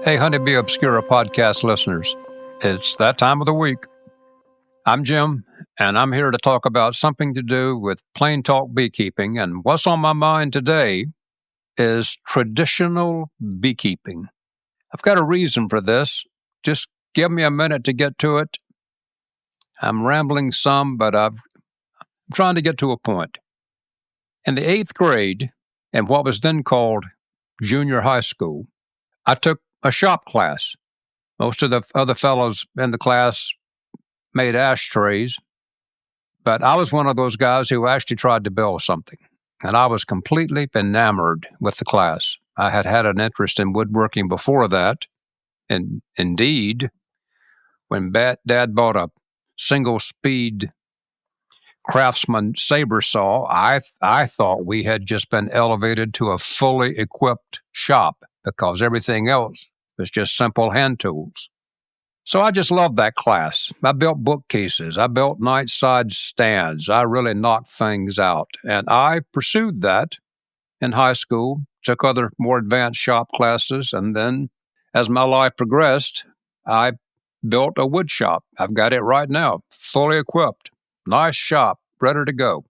Hey, Honey Bee Obscura podcast listeners. It's that time of the week. I'm Jim, and I'm here to talk about something to do with plain talk beekeeping. And what's on my mind today is traditional beekeeping. I've got a reason for this. Just give me a minute to get to it. I'm rambling some, but I'm trying to get to a point. In the 8th grade, in what was then called junior high school, I took a shop class. Most of the other fellows in the class made ashtrays, but I was one of those guys who actually tried to build something, and I was completely enamored with the class. I had had an interest in woodworking before that, and indeed, when Dad bought a single-speed Craftsman saber saw, I thought we had just been elevated to a fully equipped shop because everything else was just simple hand tools. So I just loved that class. I built bookcases. I built nightside stands. I really knocked things out. And I pursued that in high school, took other more advanced shop classes. And then as my life progressed, I built a wood shop. I've got it right now, fully equipped. Nice shop, ready to go.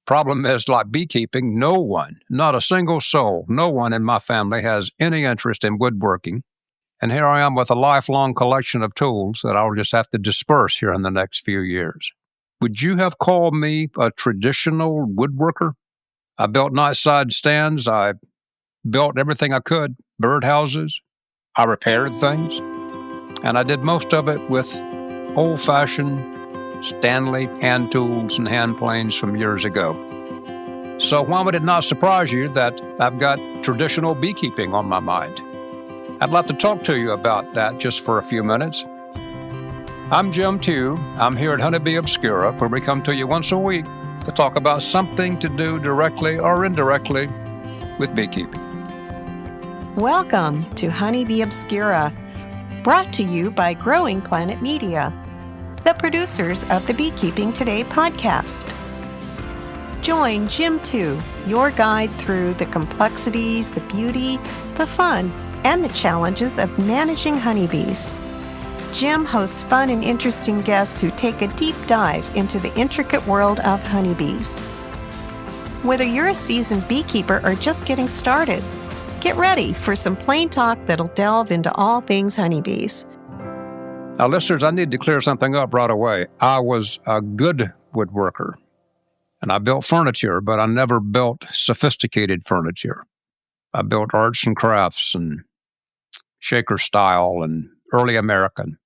Problem is, like beekeeping, no one, not a single soul, no one in my family has any interest in woodworking. And here I am with a lifelong collection of tools that I'll just have to disperse here in the next few years. Would you have called me a traditional woodworker? I built nightside stands. I built everything I could, birdhouses. I repaired things. And I did most of it with old-fashioned Stanley hand tools and hand planes from years ago. So why would it not surprise you that I've got traditional beekeeping on my mind? I'd love to talk to you about that just for a few minutes. I'm Jim Tew. I'm here at Honey Bee Obscura, where we come to you once a week to talk about something to do directly or indirectly with beekeeping. Welcome to Honey Bee Obscura, brought to you by Growing Planet Media, the producers of the Beekeeping Today podcast. Join Jim Tew, your guide through the complexities, the beauty, the fun, and the challenges of managing honeybees. Jim hosts fun and interesting guests who take a deep dive into the intricate world of honeybees. Whether you're a seasoned beekeeper or just getting started, get ready for some plain talk that'll delve into all things honeybees. Now, listeners, I need to clear something up right away. I was a good woodworker, and I built furniture, but I never built sophisticated furniture. I built arts and crafts and Shaker style and early American,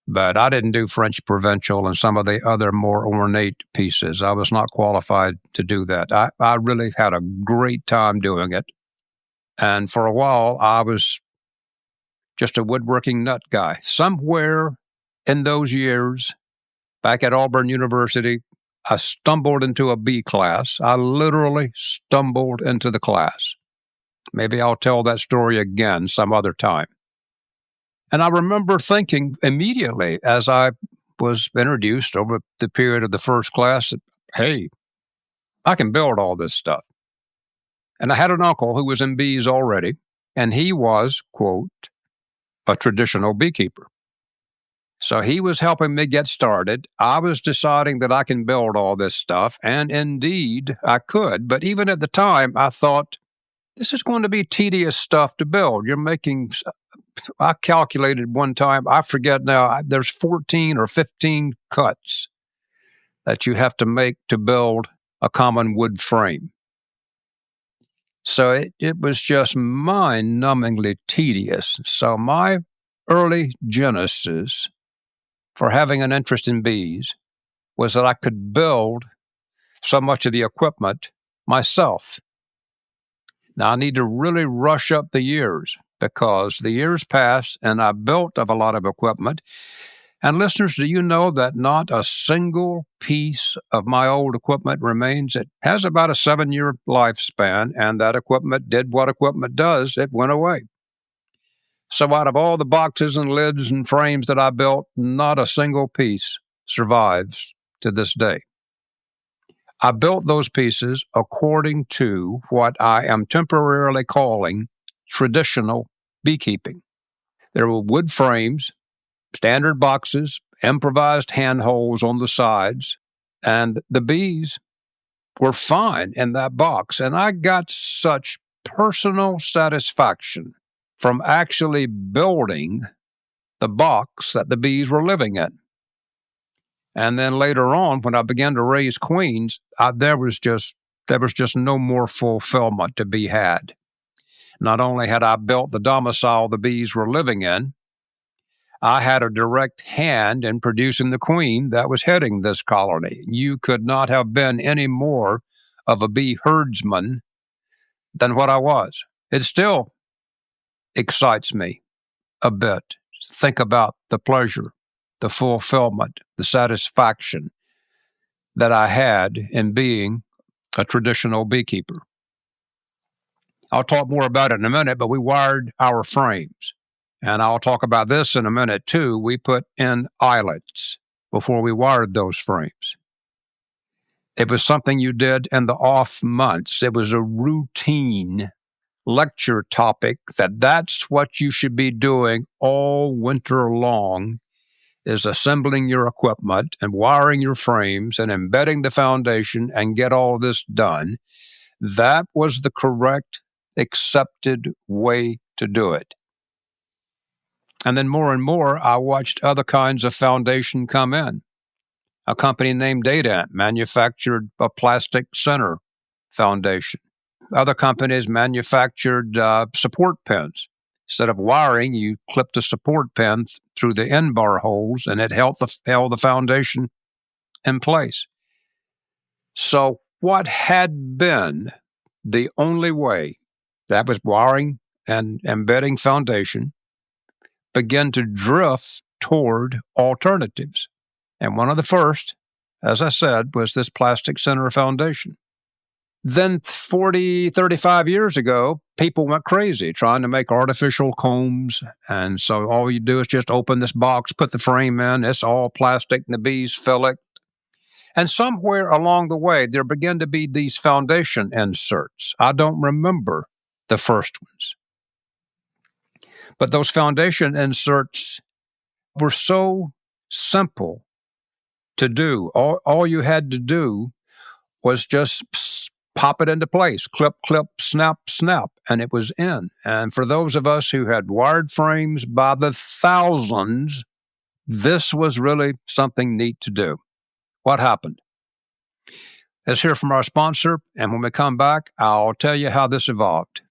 but I didn't do French Provincial and some of the other more ornate pieces. I was not qualified to do that. I really had a great time doing it. And for a while, I was just a woodworking nut guy. Somewhere in those years, back at Auburn University, I stumbled into a bee class. I literally stumbled into the class. Maybe I'll tell that story again some other time. And I remember thinking immediately as I was introduced over the period of the first class, that, hey, I can build all this stuff. And I had an uncle who was in bees already, and he was, quote, a traditional beekeeper. So he was helping me get started. I was deciding that I can build all this stuff, and indeed I could. But even at the time, I thought, this is going to be tedious stuff to build. I calculated one time, I forget now, there's 14 or 15 cuts that you have to make to build a common wood frame. So it was just mind-numbingly tedious. So my early genesis for having an interest in bees was that I could build so much of the equipment myself. Now, I need to really rush up the years because the years passed and I built up a lot of equipment. And listeners, do you know that not a single piece of my old equipment remains? It has about a 7-year lifespan, and that equipment did what equipment does. It went away. So out of all the boxes and lids and frames that I built, not a single piece survives to this day. I built those pieces according to what I am temporarily calling traditional beekeeping. There were wood frames, standard boxes, improvised handholds on the sides, and the bees were fine in that box. And I got such personal satisfaction from actually building the box that the bees were living in. And then later on, when I began to raise queens, there was just no more fulfillment to be had. Not only had I built the domicile the bees were living in, I had a direct hand in producing the queen that was heading this colony. You could not have been any more of a bee herdsman than what I was. It still excites me a bit. Think about the pleasure, the fulfillment, the satisfaction that I had in being a traditional beekeeper. I'll talk more about it in a minute, but we wired our frames. And I'll talk about this in a minute too. We put in eyelets before we wired those frames. It was something you did in the off months. It was a routine lecture topic that's what you should be doing all winter long, is assembling your equipment and wiring your frames and embedding the foundation and get all this done. That was the correct, accepted way to do it. And then more and more, I watched other kinds of foundation come in. A company named Dadant manufactured a plastic center foundation. Other companies manufactured support pins. Instead of wiring, you clipped a support pin through the end bar holes, and it held the foundation in place. So what had been the only way, that was wiring and embedding foundation, began to drift toward alternatives. And one of the first, as I said, was this plastic center foundation. Then 40, 35 years ago, people went crazy trying to make artificial combs. And so all you do is just open this box, put the frame in, it's all plastic, and the bees fill it. And somewhere along the way, there began to be these foundation inserts. I don't remember the first ones. But those foundation inserts were so simple to do. All you had to do was just pop it into place, clip, clip, snap, snap, and it was in. And for those of us who had wired frames by the thousands, this was really something neat to do. What happened? Let's hear from our sponsor, and when we come back, I'll tell you how this evolved.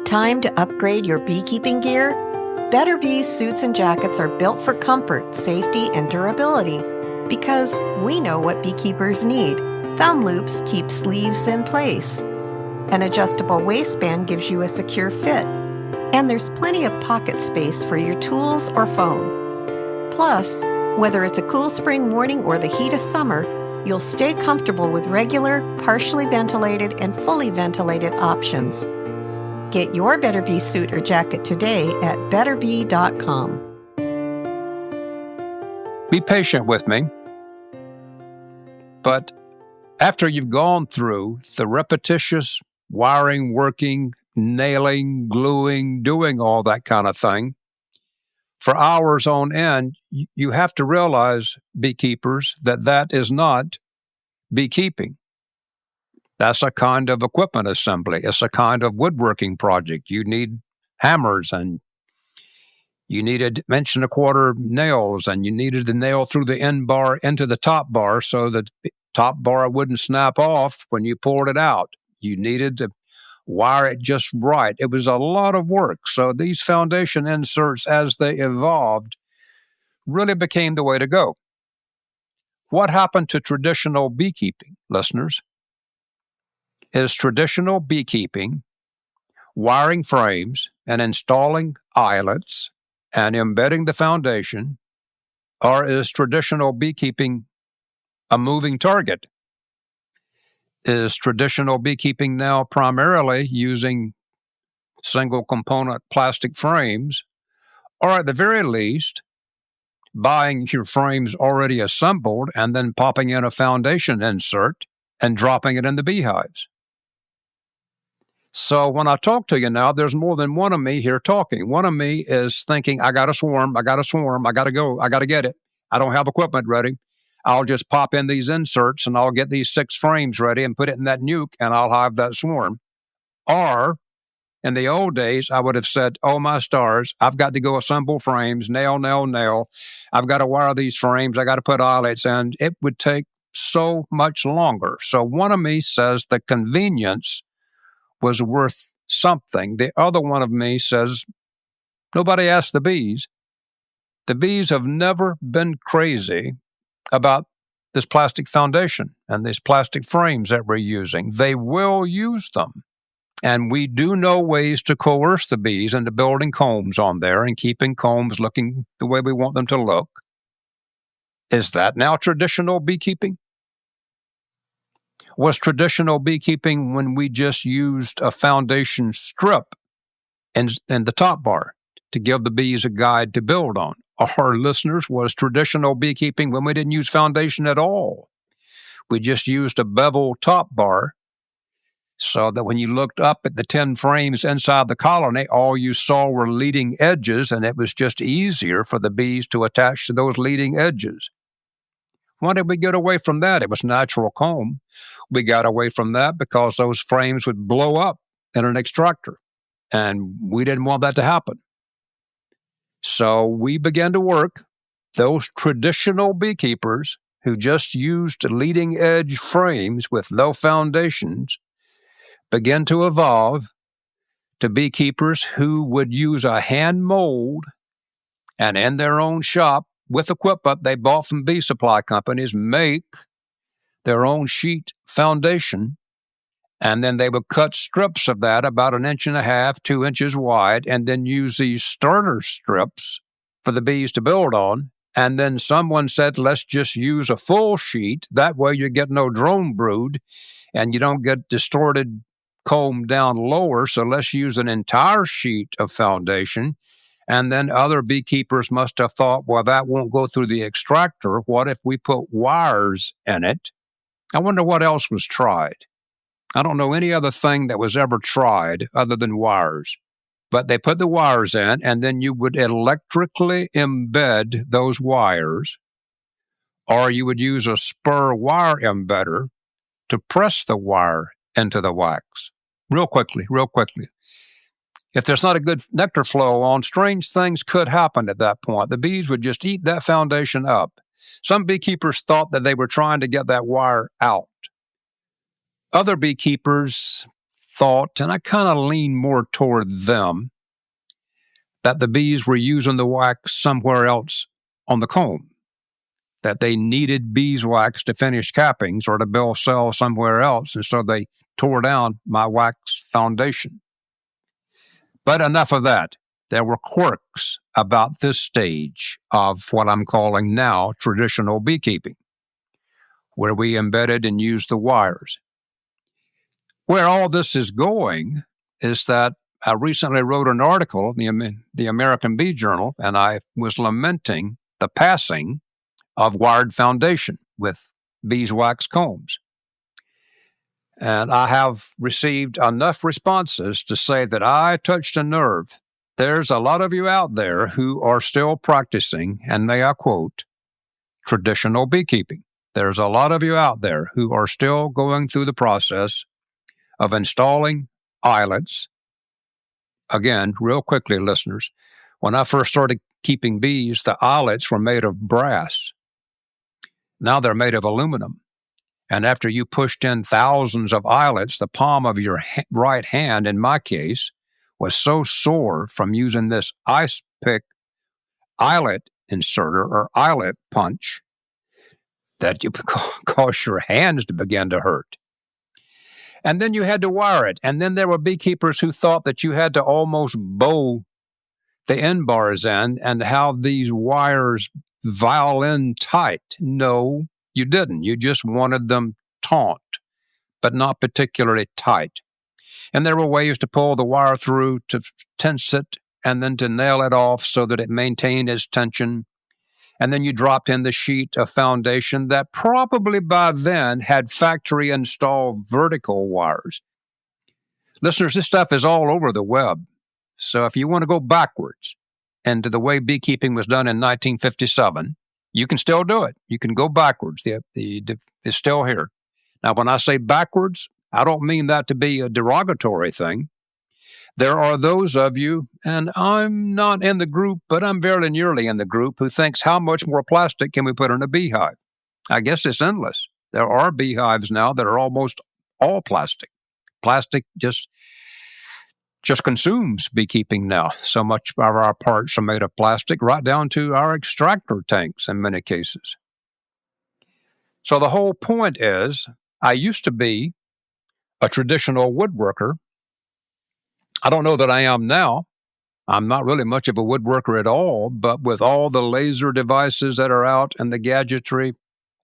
Time to upgrade your beekeeping gear? Better Bees suits and jackets are built for comfort, safety, and durability because we know what beekeepers need. Thumb loops keep sleeves in place. An adjustable waistband gives you a secure fit. And there's plenty of pocket space for your tools or phone. Plus, whether it's a cool spring morning or the heat of summer, you'll stay comfortable with regular, partially ventilated, and fully ventilated options. Get your Better Bee suit or jacket today at betterbee.com. Be patient with me. But after you've gone through the repetitious wiring, working, nailing, gluing, doing all that kind of thing, for hours on end, you have to realize, beekeepers, that is not beekeeping. That's a kind of equipment assembly. It's a kind of woodworking project. You need hammers, and you needed 1.25 inch nails, and you needed to nail through the end bar into the top bar so that the top bar wouldn't snap off when you pulled it out. You needed to wire it just right. It was a lot of work. So these foundation inserts, as they evolved, really became the way to go. What happened to traditional beekeeping, listeners? Is traditional beekeeping wiring frames and installing eyelets and embedding the foundation, or is traditional beekeeping a moving target? Is traditional beekeeping now primarily using single component plastic frames, or at the very least, buying your frames already assembled and then popping in a foundation insert and dropping it in the beehives? So when I talk to you now, there's more than one of me here talking. One of me is thinking, I got a swarm, I got to go, I got to get it. I don't have equipment ready. I'll just pop in these inserts and I'll get these 6 frames ready and put it in that nuke and I'll have that swarm. Or in the old days, I would have said, oh, my stars, I've got to go assemble frames, nail. I've got to wire these frames. I got to put eyelets in. It would take so much longer. So one of me says the convenience was worth something. The other one of me says, nobody asked the bees. The bees have never been crazy about this plastic foundation and these plastic frames that we're using. They will use them. And we do know ways to coerce the bees into building combs on there and keeping combs looking the way we want them to look. Is that now traditional beekeeping? Was traditional beekeeping when we just used a foundation strip in the top bar to give the bees a guide to build on? Our listeners, was traditional beekeeping when we didn't use foundation at all? We just used a bevel top bar so that when you looked up at the 10 frames inside the colony, all you saw were leading edges, and it was just easier for the bees to attach to those leading edges. Why did we get away from that? It was natural comb. We got away from that because those frames would blow up in an extractor, and we didn't want that to happen. So we began to work. Those traditional beekeepers who just used leading edge frames with no foundations began to evolve to beekeepers who would use a hand mold and in their own shop with equipment they bought from bee supply companies make their own sheet foundation. And then they would cut strips of that about 1.5 inches, 2 inches wide, and then use these starter strips for the bees to build on. And then someone said, let's just use a full sheet. That way you get no drone brood and you don't get distorted comb down lower. So let's use an entire sheet of foundation. And then other beekeepers must have thought, well, that won't go through the extractor. What if we put wires in it? I wonder what else was tried. I don't know any other thing that was ever tried other than wires. But they put the wires in, and then you would electrically embed those wires, or you would use a spur wire embedder to press the wire into the wax. Real quickly. If there's not a good nectar flow on, strange things could happen at that point. The bees would just eat that foundation up. Some beekeepers thought that they were trying to get that wire out. Other beekeepers thought, and I kind of lean more toward them, that the bees were using the wax somewhere else on the comb, that they needed beeswax to finish cappings or to build cells somewhere else, and so they tore down my wax foundation. But enough of that. There were quirks about this stage of what I'm calling now traditional beekeeping, where we embedded and used the wires. Where all this is going is that I recently wrote an article in the American Bee Journal, and I was lamenting the passing of wired foundation with beeswax combs. And I have received enough responses to say that I touched a nerve. There's a lot of you out there who are still practicing, and may I quote, traditional beekeeping. There's a lot of you out there who are still going through the process of installing eyelets. Again, real quickly, listeners, when I first started keeping bees, the eyelets were made of brass. Now they're made of aluminum. And after you pushed in thousands of eyelets, the palm of your right hand, in my case, was so sore from using this ice pick eyelet inserter or eyelet punch that you cause your hands to begin to hurt. And then you had to wire it. And then there were beekeepers who thought that you had to almost bow the end bars in and have these wires violin-tight. No, you didn't. You just wanted them taut, but not particularly tight. And there were ways to pull the wire through, to tense it, and then to nail it off so that it maintained its tension. And then you dropped in the sheet of foundation that probably by then had factory-installed vertical wires. Listeners, this stuff is all over the web. So if you want to go backwards into the way beekeeping was done in 1957, you can still do it. You can go backwards. It's still here. Now, when I say backwards, I don't mean that to be a derogatory thing. There are those of you, and I'm not in the group, but I'm very nearly in the group, who thinks, how much more plastic can we put in a beehive? I guess it's endless. There are beehives now that are almost all plastic. Plastic just consumes beekeeping now. So much of our parts are made of plastic, right down to our extractor tanks in many cases. So the whole point is, I used to be a traditional woodworker. I don't know that I am now. I'm not really much of a woodworker at all, but with all the laser devices that are out and the gadgetry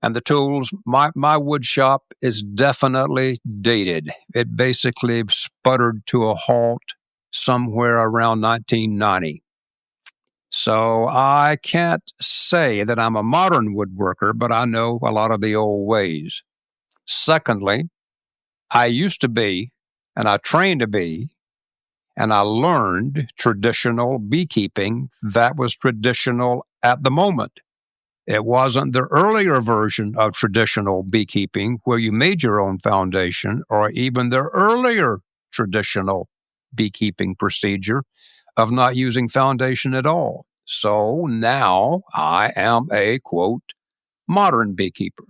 and the tools, my wood shop is definitely dated. It basically sputtered to a halt somewhere around 1990. So I can't say that I'm a modern woodworker, but I know a lot of the old ways. Secondly, I used to be, and I trained to be, and I learned traditional beekeeping that was traditional at the moment. It wasn't the earlier version of traditional beekeeping where you made your own foundation, or even the earlier traditional beekeeping procedure of not using foundation at all. So now I am a, quote, modern beekeeper,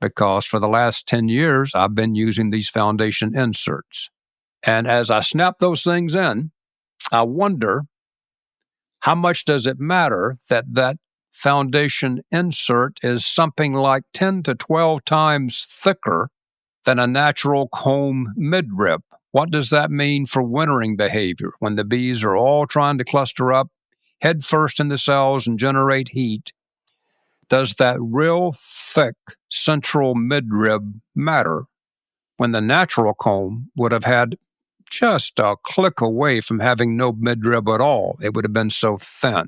because for the last 10 years, I've been using these foundation inserts. And as I snap those things in, I wonder, how much does it matter that foundation insert is something like 10 to 12 times thicker than a natural comb midrib? What does that mean for wintering behavior when the bees are all trying to cluster up head first in the cells and generate heat? Does that real thick central midrib matter when the natural comb would have had just a click away from having no midrib at all? It would have been so thin.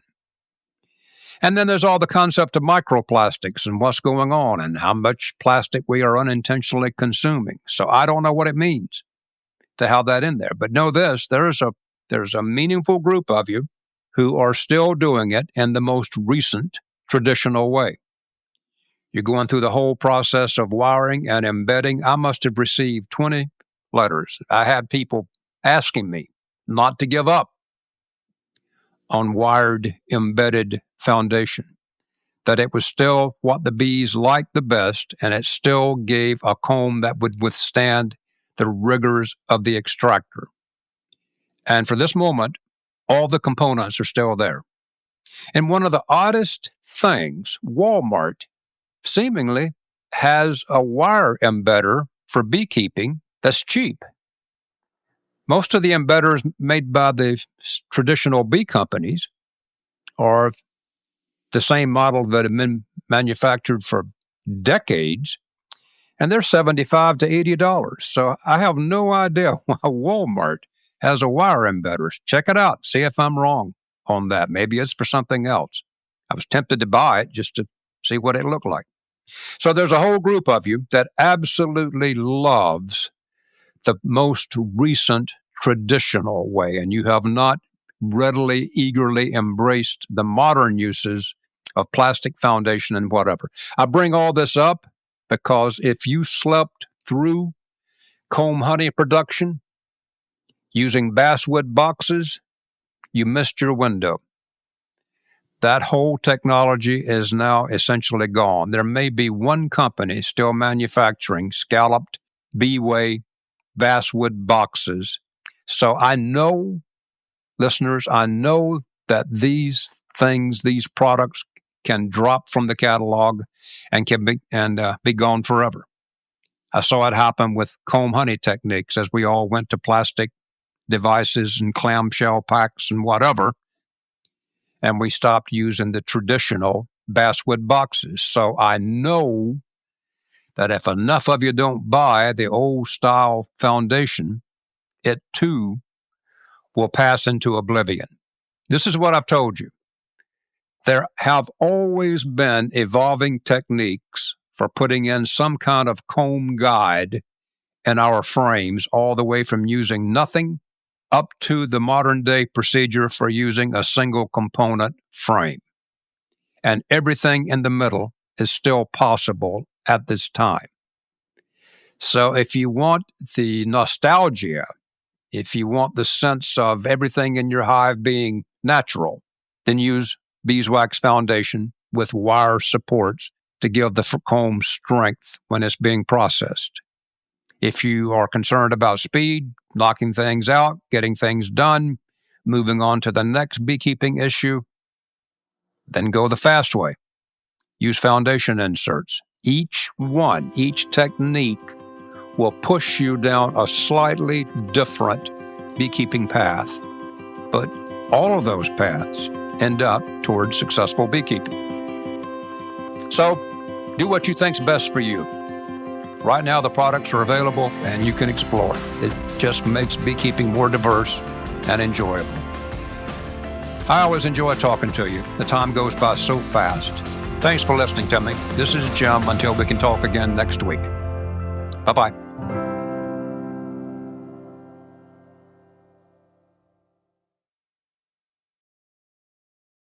And then there's all the concept of microplastics and what's going on and how much plastic we are unintentionally consuming. So I don't know what it means to have that in there. But know this, there's a meaningful group of you who are still doing it in the most recent traditional way. You're going through the whole process of wiring and embedding. I must have received 20 letters. I had people asking me not to give up on wired embedded foundation, that it was still what the bees liked the best, and it still gave a comb that would withstand the rigors of the extractor. And for this moment, all the components are still there. And one of the oddest things, Walmart seemingly has a wire embedder for beekeeping that's cheap. Most of the embedders made by the traditional bee companies are the same model that have been manufactured for decades, and they're $75 to $80. So I have no idea why Walmart has a wire embedder. Check it out. See if I'm wrong on that. Maybe it's for something else. I was tempted to buy it just to see what it looked like. So there's a whole group of you that absolutely loves the most recent traditional way, and you have not readily, eagerly embraced the modern uses of plastic foundation and whatever. I bring all this up because if you slept through comb honey production using basswood boxes, you missed your window. That whole technology is now essentially gone. There may be one company still manufacturing scalloped bee-way basswood boxes. So I know, listeners, I know that these things, these products can drop from the catalog and can be gone forever. I saw it happen with comb honey techniques as we all went to plastic devices and clamshell packs and whatever, and we stopped using the traditional basswood boxes. So I know that if enough of you don't buy the old style foundation, it too will pass into oblivion. This is what I've told you. There have always been evolving techniques for putting in some kind of comb guide in our frames, all the way from using nothing up to the modern day procedure for using a single component frame. And everything in the middle is still possible at this time. So if you want the nostalgia, if you want the sense of everything in your hive being natural, then use beeswax foundation with wire supports to give the comb strength when it's being processed. If you are concerned about speed, knocking things out, getting things done, moving on to the next beekeeping issue, then go the fast way. Use foundation inserts. Each technique will push you down a slightly different beekeeping path, but all of those paths end up towards successful beekeeping. So, do what you think's best for you. Right now, the products are available and you can explore. It just makes beekeeping more diverse and enjoyable. I always enjoy talking to you. The time goes by so fast. Thanks for listening to me. This is Jim. Until we can talk again next week. Bye-bye.